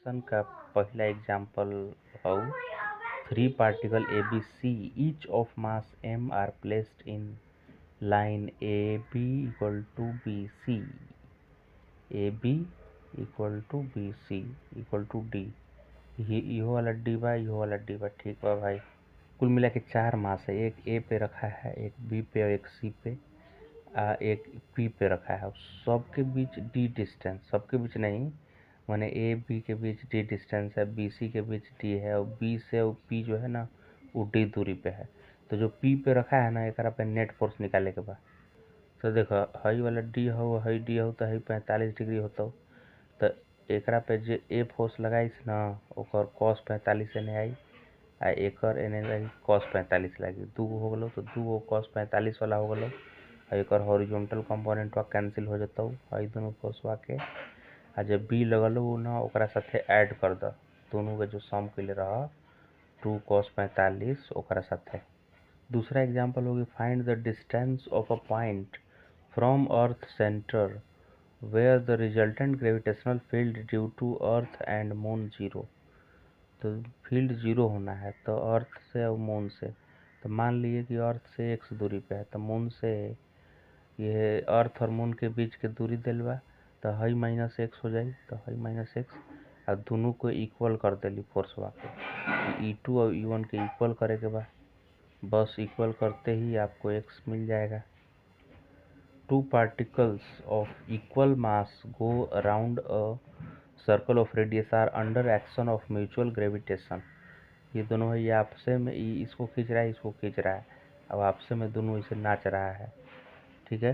Gravitation का पहला example हौ। Three particle A B C each of mass m are placed in line A B equal to B C, A B equal to B C equal to D. इहो वाला D बा, इहो वाला D बा। ठीक बा भाई। कुल मिला के 4 मास है। एक ए पे रखा है, एक बी पे और एक सी पे, एक पी पे रखा है। सबके बीच डी डिस्टेंस, सबके बीच नहीं माने ए बी के बीच डी डिस्टेंस है, बी सी के बीच डी है, और बी से और पी जो है ना वो डी दूरी पे है। तो जो पी पे रखा है ना एकरा पे नेट फोर्स निकाले के बाद तो देखो हई वाला डी हो, हई डी हो तो हई 45 डिग्री होता। तो एकरा पे जे ए फोर्स लगाइस ना ओकर cos 45 एने आई आ एकर एने लगी cos 45 लगी। दूगो हो गलो तो दूगो cos 45 वाला हो गलो। एकर हॉरिजॉन्टल कंपोनेंटवा कैंसिल हो जतौ हई दोनों फोर्सवा के। आ जब बी लगल हो ना ओकरा साथे ऐड कर द, दोनों के जो सम कइले रह 2 cos 45 ओकरा साथे। दूसरा एग्जांपल होगी find the distance of a point from earth centre where the resultant gravitational field due to earth and moon 0। तो फील्ड 0 होना है तो अर्थ से और मून से। तो मान लिए कि अर्थ से x दूरी पे है तो मून से ये अर्थ और मून के बीच के दूरी दिल बा। तो हई माइनस एक्स हो जाई, तो हई माइनस एक्स और दोनों को इक्वल कर देली फोर्सवा के। E2 और E1 के इक्वल करे के बाद बस इक्वल करते ही आपको x मिल जाएगा। Two particles of equal mass go around a circle of radius are under action of mutual gravitation। ये दोनों है, ये आपसे में इसको खींच रहा है, इसको खींच रहा है। अब आपसे में दोनों इसे नाच रहा है। ठीक है।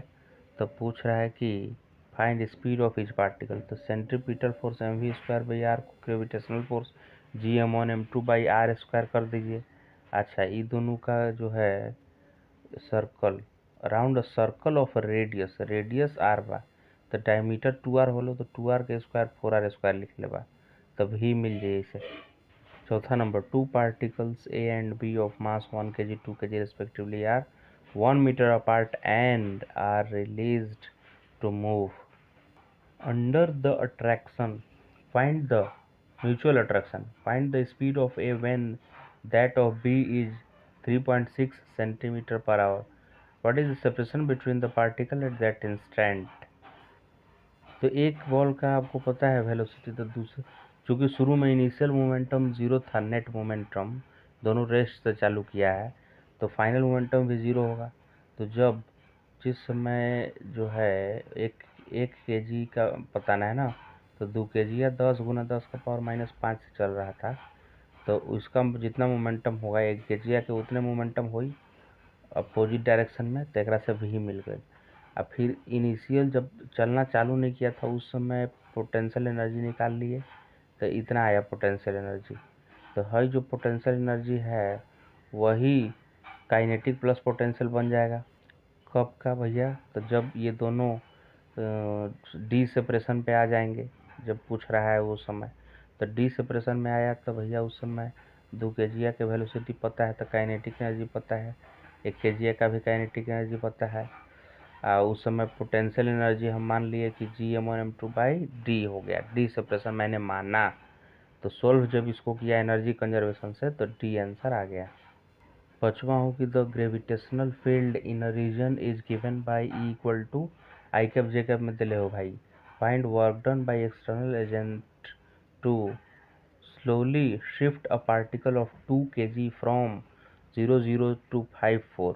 तो पूछ रहा है कि find speed of each particle. तो centripetal force mv² by R को gravitational force gm1 m2 by R square कर दीजिए। अच्छा ये दोनों का जो है circle around a circle of radius, radius R बा तो डायमीटर 2r होलो तो 2r के स्क्वायर 4r स्क्वायर लिख लेबा तब ही मिल जाए इसे। चौथा number two particles A and B of mass 1 kg 2 kg respectively are 1 metre apart and are released to move under the attraction. Find the mutual attraction. Find the speed of A when that of B is 3.6 centimetre per hour. What is the separation between the particle at that instant। तो एक ball का आपको पता है velocity, तो दूसरा चूंकि शुरू में इनिशियल मोमेंटम 0 था, नेट मोमेंटम दोनों रेस्ट से चालू किया है तो फाइनल मोमेंटम भी 0 होगा। तो जब जिस समय जो है एक kg का बताना है ना तो 2 kg या 10 गुना 10 का पावर -5 से चल रहा था तो उसका जितना मोमेंटम होगा 1 kg के उतने मोमेंटम हुई अपोजिट डायरेक्शन में तो एक से भी मिल गई। अब फिर इनिशियल जब चलना चालू नहीं किया था उस समय पोटेंशियल एनर्जी निकाल लिए तो इतना आया पोटेंशियल एनर्जी। तो हई जो पोटेंशियल एनर्जी है वही काइनेटिक प्लस पोटेंशियल बन जाएगा। कब का भैया? तो जब ये दोनों डी सेपरेशन पे आ जाएंगे, जब पूछ रहा है वो समय तो डी सेपरेशन में आया तो भैया उस समय 2 kg के वेलोसिटी पता है तो काइनेटिक एनर्जी पता है, 1 kg का भी काइनेटिक एनर्जी पता है। उस समय पोटेंशियल एनर्जी हम मान लिए कि gm1 m2 बाई डी हो गया, डी सेपरेशन मैंने माना। तो सोल्व जब इसको किया एनर्जी कंजर्वेशन से तो डी आंसर आ गया। पांचवा हो कि the gravitational field in a region is given by E equal to I cap J cap में दिले हो भाई। Find work done by external agent to slowly shift a particle of 2 kg from 00 to 54।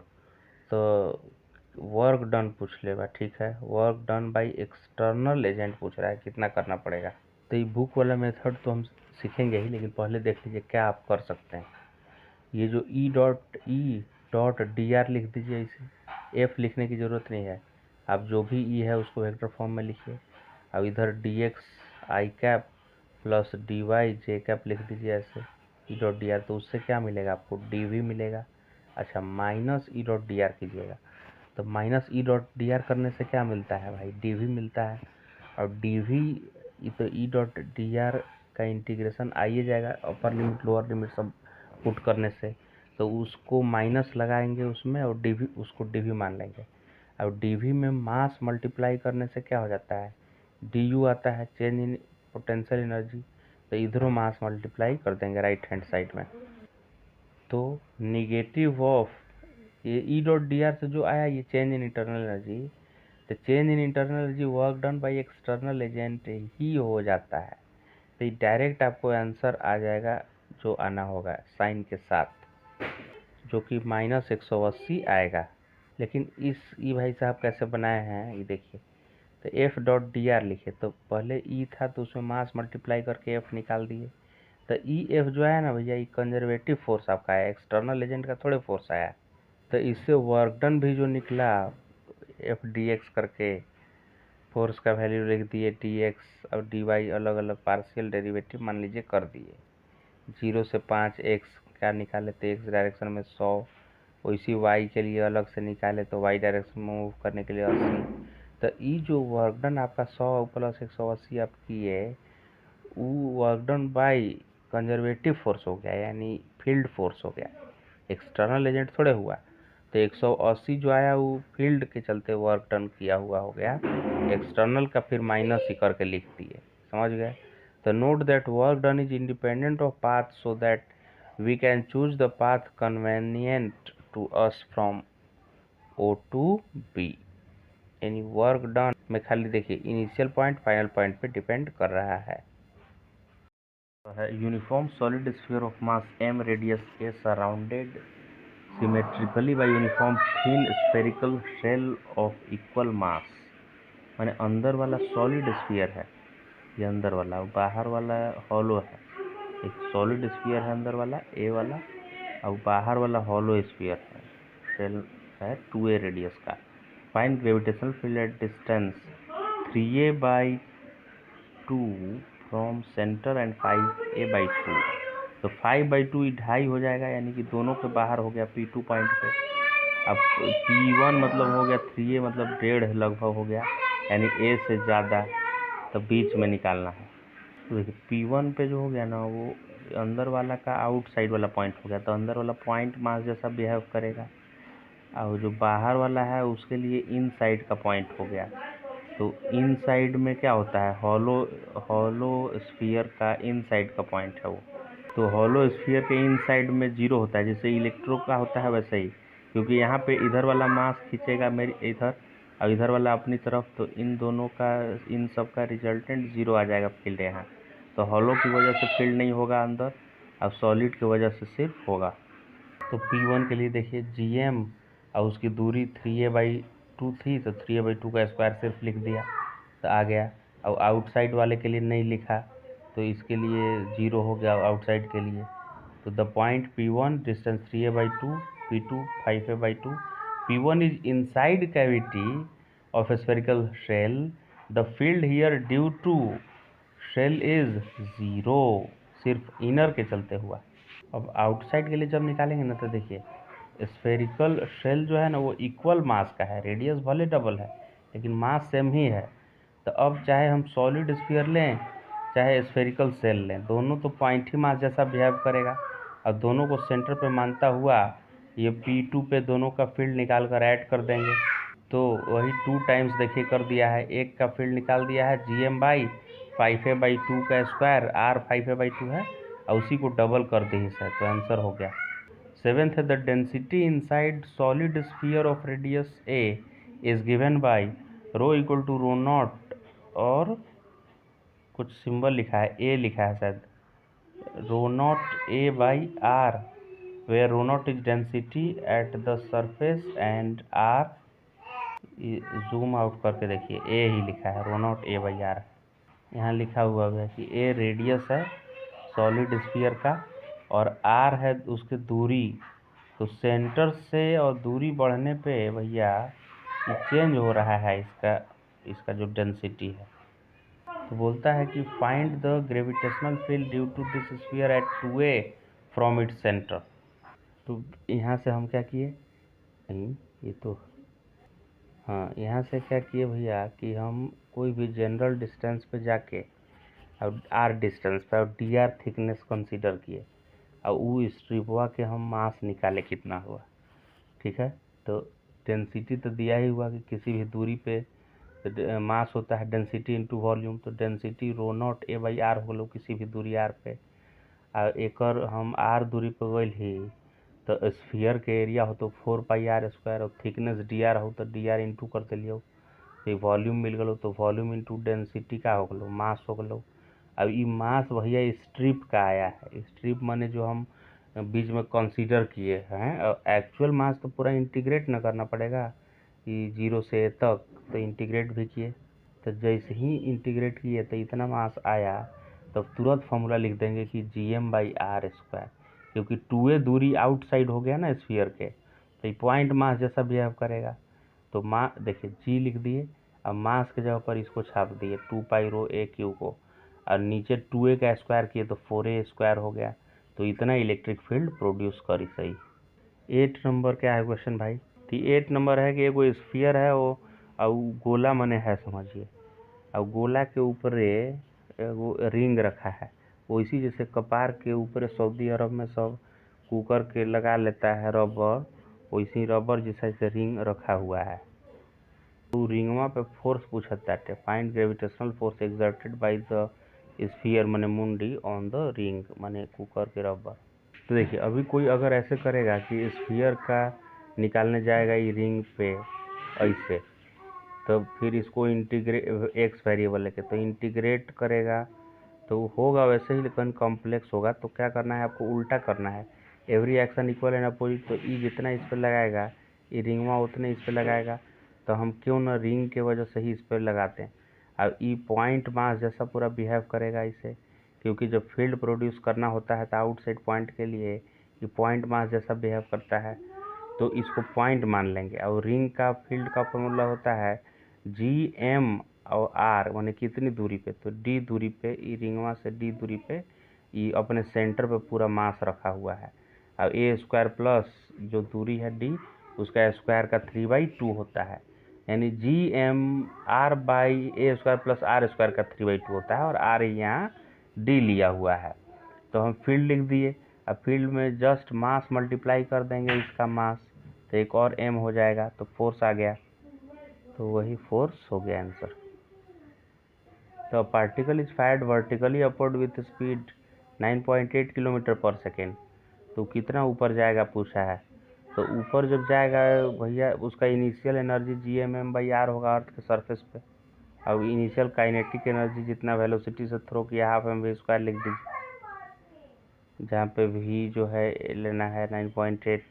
तो work done पूछ लेगा। ठीक है, work done by external agent पूछ रहा है कितना करना पड़ेगा। तो ये बुक वाला मेथड तो हम सीखेंगे ही, लेकिन पहले देख लीजिए क्या आप कर सकते हैं। ये जो ई डॉट डी आर लिख दीजिए, इसे एफ लिखने की ज़रूरत नहीं है। आप जो भी ई है उसको वेक्टर फॉर्म में लिखिए। अब इधर डी एक्स आई कैप प्लस डी वाई जे कैप लिख दीजिए ऐसे ई डॉट डी आर। तो उससे क्या मिलेगा आपको? डी वी मिलेगा। अच्छा minus E dot D R कीजिएगा तो minus E dot D R करने से क्या मिलता है भाई? डी वी मिलता है। और डी वी तो ई डॉट डी आर का इंटीग्रेशन आइए जाएगा, अपर लिमिट लोअर लिमिट सब पुट करने से, तो उसको माइनस लगाएंगे उसमें और डी वी उसको डी वी मान लेंगे। अब डी वी में मास मल्टीप्लाई करने से क्या हो जाता है? डी यू आता है, चेंज इन पोटेंशियल एनर्जी। तो इधरों मास मल्टीप्लाई कर देंगे राइट हैंड साइड में। तो निगेटिव ऑफ ये ई डॉट डी आर से जो आया ये चेंज इन इंटरनल एनर्जी, तो change in internal energy work done by external agent ही हो जाता है। तो डायरेक्ट आपको आंसर आ जाएगा जो आना होगा साइन के साथ, जो कि -180 आएगा। लेकिन इस ई भाई साहब कैसे बनाए हैं ये देखिए। तो एफ डॉट डी आर लिखे, तो पहले ई था तो उसमें मास मल्टीप्लाई करके एफ निकाल दिए। तो ई एफ जो है ना भैया, ये कंजर्वेटिव फोर्स आपका है, एक्सटर्नल एजेंट का थोड़े फोर्स आया। तो इससे वर्क डन भी जो निकला एफ डी एक्स करके, फोर्स का वैल्यू लिख दिए डी एक्स और डी वाई, अलग अलग पार्शियल डेरिवेटिव मान लीजिए कर दिए। 0 से 5 एक्स का निकाले तो एक्स डायरेक्शन में 100, वैसी वाई के लिए अलग से निकाले तो वाई डायरेक्शन में मूव करने के लिए 80। तो ये जो वर्क डन आपका 100 प्लस 180 आपकी है, वो work done by conservative force हो गया, यानी फील्ड फोर्स हो गया, एक्सटर्नल एजेंट थोड़े हुआ। तो 180 जो आया वो फील्ड के चलते वर्क डन किया हुआ हो गया, एक्सटर्नल का फिर माइनस ही करके लिख दिए, समझ गए। तो note that work done is independent of path so that we can choose the path convenient to us from O to B. यानी वर्क डन में खाली देखिए इनिशियल पॉइंट फाइनल पॉइंट पे डिपेंड कर रहा है। Uniform solid sphere of mass m radius a surrounded symmetrically by uniform thin spherical shell of equal mass. माने अंदर वाला सॉलिड स्फीयर है, ये अंदर वाला, और बाहर वाला हॉलो है। एक सॉलिड स्फीयर है अंदर वाला ए वाला, और बाहर वाला हॉलो स्फीयर है, शेल है 2a रेडियस का। Find gravitational field at distance 3a/2 from centre and 5a/2। तो 5/2 2.5 हो जाएगा, यानी कि दोनों के बाहर हो गया P2 पॉइंट पे। अब P1 मतलब हो गया 3a मतलब 1.5 लगभग हो गया, यानी a से ज़्यादा, तो बीच में निकालना है। तो देखिए P1 पे जो हो गया ना, वो अंदर वाला का आउटसाइड वाला पॉइंट हो गया, तो अंदर वाला पॉइंट मास जैसा बिहेव करेगा, और जो बाहर वाला है उसके लिए इन साइड का पॉइंट हो गया। तो इन साइड में क्या होता है, हॉलो स्फीयर का इन साइड का पॉइंट है वो। तो हॉलो स्फीयर के इन साइड में 0 होता है, जैसे इलेक्ट्रो का होता है वैसे ही, क्योंकि यहाँ पे इधर वाला मास खींचेगा मेरी इधर और इधर वाला अपनी तरफ, तो इन दोनों का, इन सब का रिजल्टेंट 0 आ जाएगा फील्ड यहाँ। तो हॉलो की वजह से फील्ड नहीं होगा अंदर, अब सॉलिड की वजह से सिर्फ होगा। तो P1 के लिए देखिए GM और उसकी दूरी 3a/2 थी, तो 3a/2 का स्क्वायर सिर्फ लिख दिया तो आ गया। और आउटसाइड वाले के लिए नहीं लिखा, तो इसके लिए 0 हो गया आउटसाइड के लिए। तो the point P1 distance 3a/2, P2 5a/2। P1 is inside cavity of spherical shell, the field here due to shell is 0, सिर्फ इनर के चलते हुआ। अब आउटसाइड के लिए जब निकालेंगे ना, तो देखिए स्फेरिकल शेल जो है ना वो इक्वल मास का है, रेडियस भले डबल है लेकिन मास सेम ही है। तो अब चाहे हम सॉलिड स्फीयर लें चाहे स्फेरिकल शेल लें, दोनों तो पॉइंट ही मास जैसा बिहेव करेगा। और दोनों को सेंटर पे मानता हुआ ये P2 पे दोनों का फील्ड निकाल कर ऐड कर देंगे, तो वही 2 टाइम्स देखिए कर दिया है। एक का फील्ड निकाल दिया है GM/5a/2 का स्क्वायर, R 5a/2 है, और उसी को डबल कर दी है, तो आंसर हो गया। 7th है the density inside solid sphere of radius a is given by ρ = ρ0, और कुछ सिंबल लिखा है, a लिखा है शायद, ρ0a/r, where ρ0 is density at the surface and r, zoom out करके देखिए a ही लिखा है, ρ0a/r। यहाँ लिखा हुआ है कि a रेडियस है सॉलिड स्फीयर का और r है उसकी दूरी। तो सेंटर से और दूरी बढ़ने पे भैया ये चेंज हो रहा है इसका जो डेंसिटी है। तो बोलता है कि find the gravitational field due to this sphere at 2a from its centre. तो यहाँ से हम क्या किए, नहीं ये तो हाँ, यहाँ से क्या किए भैया कि हम कोई भी जनरल डिस्टेंस पे जाके और r डिस्टेंस पे और dr थिकनेस कंसीडर किए, और वो स्ट्रिपवा के हम मास निकाले कितना हुआ। ठीक है, तो डेंसिटी तो दिया ही हुआ कि किसी भी दूरी पे तो मास होता है डेंसिटी इंटू वॉल्यूम, तो density rho naught A by R हो गलो किसी भी दूरी आर पे। और एकर हम आर दूरी पे गइल ही तो स्फीयर के एरिया हो तो 4πr², और थिकनेस डी आर हो तो डी आर इंटू कर दिलियो, तो वॉल्यूम मिल गलो, तो वॉल्यूम इंटू डेंसिटी का हो गलो, मास हो गलो। अब ये मास भैया स्ट्रिप का आया है, स्ट्रिप माने जो हम बीच में कंसीडर किए हैं, और एक्चुअल मास तो पूरा इंटीग्रेट न करना पड़ेगा कि 0 से तक, तो इंटीग्रेट भी किए, तो जैसे ही इंटीग्रेट किए तो इतना मास आया, तो तुरंत फॉर्मूला लिख देंगे कि Gm/r², क्योंकि 2a दूरी आउटसाइड हो गया ना स्फीयर के, तो ये पॉइंट मास जैसा बिहेव करेगा। तो देखिए जी लिख दिए, अब मास के जगह पर इसको छाप दिए 2πρ को, और नीचे 2a का स्क्वायर किए तो 4a² हो गया, तो इतना इलेक्ट्रिक फील्ड प्रोड्यूस करी सही। 8 नंबर क्या है क्वेश्चन भाई? तो 8 नंबर है कि एगो स्फीयर है वो, और गोला मने है समझिए, और गोला के ऊपर एगो रिंग रखा है, वैसी जैसे कपार के ऊपर सऊदी अरब में सब कुकर के लगा लेता है रबर, वैसी रबर जैसा जैसे रिंग रखा हुआ है। तो रिंगवा पे फोर्स पूछता है, find gravitational force exerted by the sphere मने मुंडी ऑन द रिंग मने कुकर के रबर। तो देखिए अभी कोई अगर ऐसे करेगा कि स्फीयर का निकालने जाएगा ये रिंग पे ऐसे, तो फिर इसको इंटीग्रेट एक्स वेरिएबल लेके तो इंटीग्रेट करेगा तो होगा वैसे ही, लेकिन कॉम्प्लेक्स होगा। तो क्या करना है आपको, उल्टा करना है, every action equal and opposite. तो ई जितना इस पर लगाएगा ये रिंगवा उतने इस पर लगाएगा, तो हम क्यों ना रिंग के वजह से ही इस पर लगाते हैं। अब ई पॉइंट मास जैसा पूरा बिहेव करेगा इसे, क्योंकि जब फील्ड प्रोड्यूस करना होता है तो आउटसाइड पॉइंट के लिए ये पॉइंट मास जैसा बिहेव करता है, तो इसको पॉइंट मान लेंगे। और रिंग का फील्ड का फॉर्मूला होता है Gm और r माने कितनी दूरी पे, तो d दूरी पे, ई रिंगवा से d दूरी पे ये अपने सेंटर पे पूरा मास रखा हुआ है। अब a² प्लस जो दूरी है d उसका स्क्वायर का 3/2 होता है, यानी Gm/r/a² प्लस r² का 3/2 होता है, और r यहाँ d लिया हुआ है। तो हम फील्ड लिख दिए, अब फील्ड में जस्ट मास मल्टीप्लाई कर देंगे इसका मास, तो एक और m हो जाएगा, तो फोर्स आ गया, तो वही फोर्स हो गया आंसर। तो particle is fired vertically upward with speed 9.8 kilometre पर सेकेंड, तो कितना ऊपर जाएगा पूछा है। तो ऊपर जब जाएगा भैया उसका इनिशियल एनर्जी Gmm/r होगा अर्थ के सरफेस पे। अब इनिशियल काइनेटिक एनर्जी जितना वेलोसिटी से थ्रो किया ½ लिख दीजिए, जहाँ पे v जो है लेना है 9.8।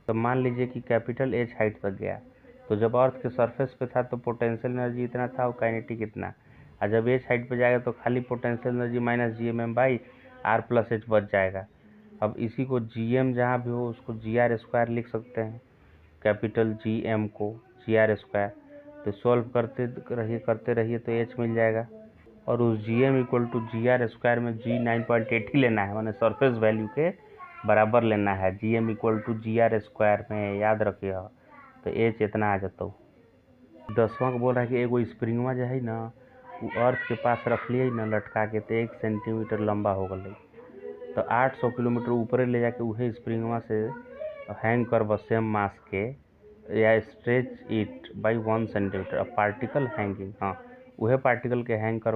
तो मान लीजिए कि कैपिटल H हाइट तक गया, तो जब अर्थ के सरफेस पे था तो पोटेंशियल एनर्जी इतना था और काइनेटिक इतना, और जब H हाइट पे जाएगा तो खाली पोटेंशियल एनर्जी -Gmm/r + h बच जाएगा। अब इसी को Gm जहाँ भी हो उसको Gr² लिख सकते हैं, कैपिटल Gm को Gr², तो सॉल्व करते रहिए तो H मिल जाएगा, और उस Gm = Gr² में G 9.8 ही लेना है, माने सरफेस वैल्यू के बराबर लेना है। Gm = Gr² में याद रखिए, तो H इतना आ जाता हो। 10वां को बोल रहा है कि एगो स्प्रिंगवा जो है ना वो अर्थ के पास रख लिए ना लटका के, तो 1 सेंटीमीटर लंबा हो गई, तो 800 किलोमीटर ऊपर ले जाके उहे स्प्रिंगवा से हैंग कर सेम मास के, या स्ट्रेच इट बाय 1 सेंटीमीटर। अब पार्टिकल हैंगिंग, हाँ उहे पार्टिकल के हैंग कर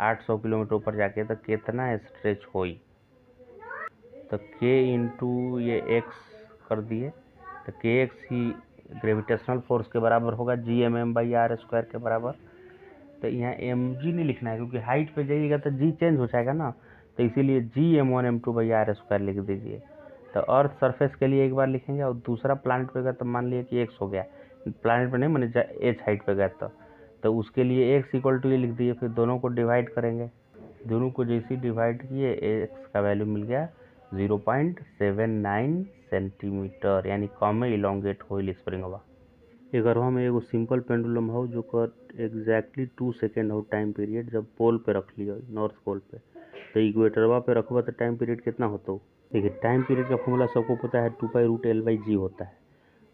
800 किलोमीटर ऊपर जाके, तो कितना स्ट्रेच होई, तो k इंटू ये x कर दिए, तो kx ही ग्रेविटेशनल फोर्स के बराबर होगा Gmm/r² के बराबर। तो यहाँ mg नहीं लिखना है क्योंकि हाइट पे जाइएगा तो g चेंज हो जाएगा ना, तो इसीलिए Gm1m2/r² लिख दीजिए। तो अर्थ सरफेस के लिए एक बार लिखेंगे, और दूसरा प्लानट पे गया तो मान लिया कि x हो गया, प्लानट पे नहीं मैंने h हाइट पे गया तो उसके लिए x = ये लिख दिए, फिर दोनों को डिवाइड करेंगे, दोनों को जैसे डिवाइड किए x का वैल्यू मिल गया 0.79 सेंटीमीटर, यानी कम में इलोंगेट होइल स्प्रिंगवा। 11वां में एगो सिंपल पेंडुलम हो जो कर एग्जैक्टली 2 सेकेंड हो टाइम पीरियड, जब पोल पे रख लियो नॉर्थ पोल पे, तो इक्वेटरवा पे रखबा तो टाइम पीरियड कितना होता हो। देखिए टाइम पीरियड का फॉर्मूला सबको पता है 2π√L/g होता है।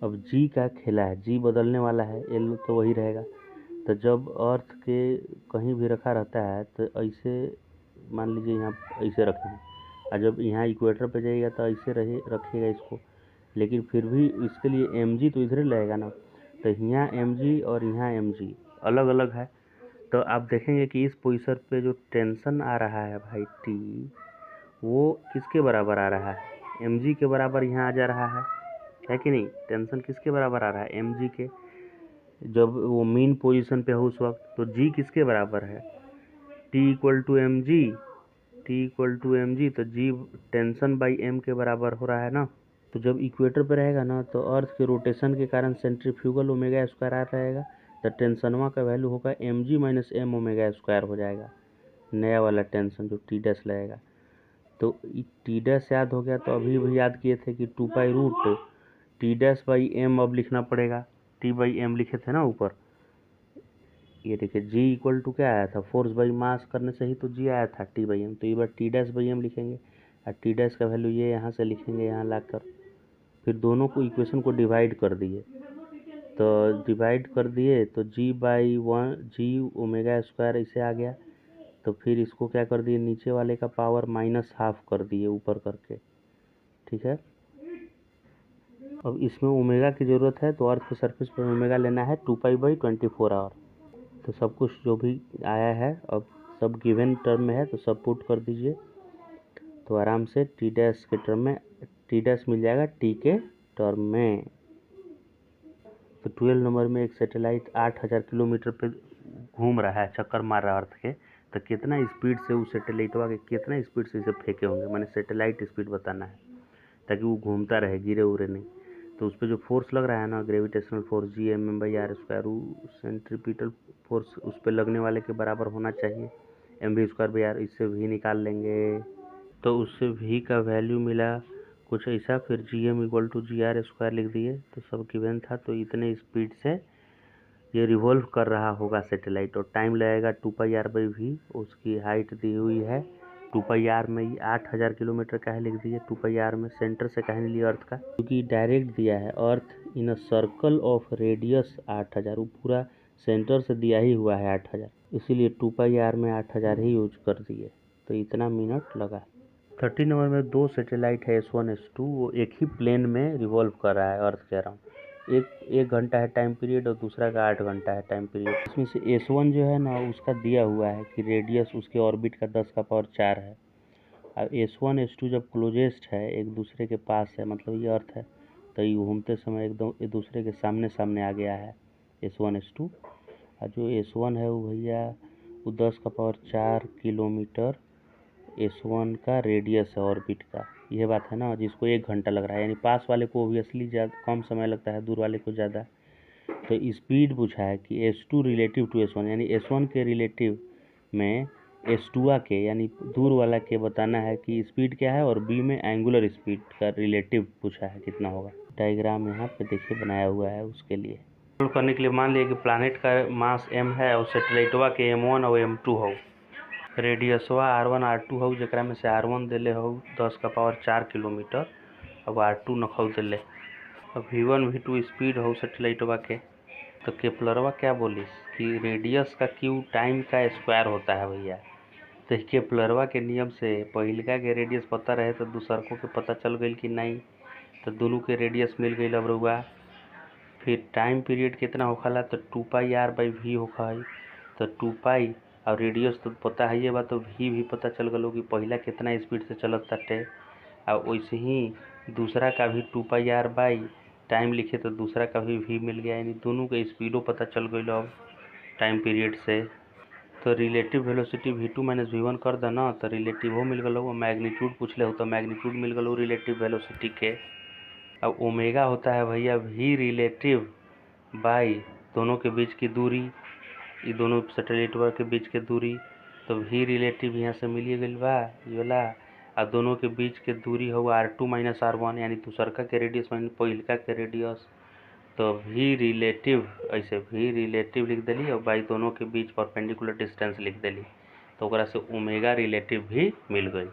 अब g का खेला है, g बदलने वाला है, L तो वही रहेगा। तो जब अर्थ के कहीं भी रखा रहता है तो ऐसे मान लीजिए यहाँ ऐसे रखेंगे, और जब यहाँ इक्वेटर पे जाइएगा तो ऐसे रखिएगा इसको, लेकिन फिर भी इसके लिए mg तो इधर ही लगेगा ना, तो यहाँ mg और यहाँ mg अलग अलग है। तो आप देखेंगे कि इस पोजीशन पे जो टेंशन आ रहा है भाई टी, वो किसके बराबर आ रहा है, mg के बराबर यहाँ आ जा रहा है कि नहीं। टेंशन किसके बराबर आ रहा है, mg के, जब वो मीन पोजीशन पे हो उस वक्त। तो g किसके बराबर है, t equal to M G, तो g टेंशन बाई m के बराबर हो रहा है ना। तो जब इक्वेटर पे रहेगा ना तो अर्थ के रोटेशन के कारण सेंट्रीफ्यूगल ओमेगा स्क्वायर आ रहेगा, तो टेंशनवा का वैल्यू होगा mg minus m omega square हो जाएगा, नया वाला टेंशन जो टी डैश लगेगा। तो टी डैश याद हो गया, तो अभी भी याद किए थे कि 2 pi root T dash by M अब लिखना पड़ेगा, टी बाई एम लिखे थे ना ऊपर। ये देखिए जी इक्वल टू क्या आया था, फोर्स बाई मास करने से ही तो जी आया था टी बाई एम। तो ये बार टी डैश बाई एम लिखेंगे और टी डैश का वैल्यू ये यहाँ से लिखेंगे, यहाँ लाकर फिर दोनों को इक्वेशन को डिवाइड कर दिए। तो डिवाइड कर दिए तो जी बाई 1 जी ओमेगा स्क्वायर इसे आ गया। तो फिर इसको क्या कर दिए, नीचे वाले का पावर -½ कर दिए ऊपर करके, ठीक है। अब इसमें ओमेगा की ज़रूरत है, तो अर्थ के सरफेस पर ओमेगा लेना है 2 पाई/24 आवर। तो सब कुछ जो भी आया है अब सब गिवन टर्म में है, तो सब पुट कर दीजिए। तो आराम से टी डैश के टर्म में टी डैश मिल जाएगा टी के टर्म में। तो 12 नंबर में एक सैटेलाइट 8000 किलोमीटर पे घूम रहा है, चक्कर मार रहा है अर्थ के। तो कितना स्पीड से उस सैटेलाइटवा के कितना स्पीड से इसे फेंके होंगे, मैंने सैटेलाइट स्पीड बताना है ताकि वो घूमता रहे, गिरे उरे नहीं। तो उस पर जो फोर्स लग रहा है ना, gravitational force G/m/r², centripetal force उस पर लगने वाले के बराबर होना चाहिए, mv²/r। इससे v निकाल लेंगे, तो उससे v का वैल्यू मिला कुछ ऐसा। फिर Gm इक्वल टू GR² लिख दिए, तो सब गिवन था। तो इतने स्पीड से ये रिवॉल्व कर रहा होगा सैटेलाइट, और टाइम लगेगा 2πr/v। उसकी हाइट दी हुई है 2πr में, 8000 किलोमीटर का है लिख दिए। 2πr में सेंटर से कहे नहीं लिया अर्थ का, क्योंकि डायरेक्ट दिया है अर्थ इन अ सर्कल ऑफ रेडियस 8000, वो पूरा सेंटर से दिया ही हुआ है 8000, इसीलिए 2πr में 8000 ही यूज कर दिए। तो इतना मिनट लगा। 30 नंबर में 2 सैटेलाइट है S1 S2, वो एक ही प्लेन में रिवॉल्व कर रहा है अर्थ के अराउंड। एक घंटा है टाइम पीरियड और दूसरा का 8 घंटा है टाइम पीरियड। इसमें से S1 जो है ना, उसका दिया हुआ है कि रेडियस उसके ऑर्बिट का 10⁴ है। अब S1 S2 जब क्लोजेस्ट है, एक दूसरे के पास है, मतलब ये अर्थ है, तो ये घूमते समय एकदम एक दूसरे के सामने सामने आ गया है S1 S2। और जो S1 है वो भैया वो 10⁴ किलोमीटर S1 का रेडियस है ऑर्बिट का। यह बात है ना, जिसको 1 घंटा लग रहा है, यानी पास वाले को ओबियसली ज़्यादा कम समय लगता है, दूर वाले को ज़्यादा। तो स्पीड पूछा है कि S2 रिलेटिव टू S1, यानी S1 के रिलेटिव में S2 के, यानी दूर वाला के बताना है कि स्पीड क्या है, और B में एंगुलर स्पीड का रिलेटिव पूछा है कितना होगा। डायग्राम यहाँ पे देखिए बनाया हुआ है उसके लिए। करने के लिए मान लिया कि प्लानिट का मास m है और सैटेलाइटवा के m1 और m2 हो, रेडियसवा r1 r2 हो, जरा में से r1 दिले हो 10⁴ किलोमीटर, अब r2 नखौ दिले। अब v1 v2 स्पीड हो सैटेलाइटवा के। तो केपलरवा क्या बोलिस कि रेडियस का क्यू टाइम का स्क्वायर होता है भैया। तो केपलरवा के नियम से पहिलका के रेडियस पता रहे तो दूसरको के पता चल गई कि नहीं, तो दोनों के रेडियस मिल गई अब रुआ। फिर टाइम पीरियड कितना होखला, तो 2πr/v होखा है। तो 2π और रेडियस तो पता है ये बात, तो v भी पता चल गलो कि पहला कितना स्पीड से चलत ताटे। और वैसे ही दूसरा का भी 2πr/ टाइम लिखे तो दूसरा का भी v मिल गया, यानी दोनों के स्पीडों पता चल गई अब टाइम पीरियड से। तो रिलेटिव वेलोसिटी v2 - v1 कर देना, तो रिलेटिव हो मिल गलो। मैग्नीट्यूड पूछ ले हो तो मैग्नीट्यूड मिल गलो रिलेटिव वेलोसिटी के। अब ओमेगा होता है भैया v रिलेटिव बाई दोनों के बीच की दूरी, ये दोनों सैटेलाइटवा के बीच के दूरी। तो v रिलेटिव यहाँ से मिलिए गई बा ये वाला, और दोनों के बीच के दूरी हो r2 - r1, यानी दूसरका के रेडियस माइनस पहिलका के रेडियस। तो v रिलेटिव ऐसे v रिलेटिव लिख दिली और बाई दोनों के बीच परपेंडिकुलर डिस्टेंस लिख दिली, तो ओकरा से ओमेगा रिलेटिव भी मिल गई।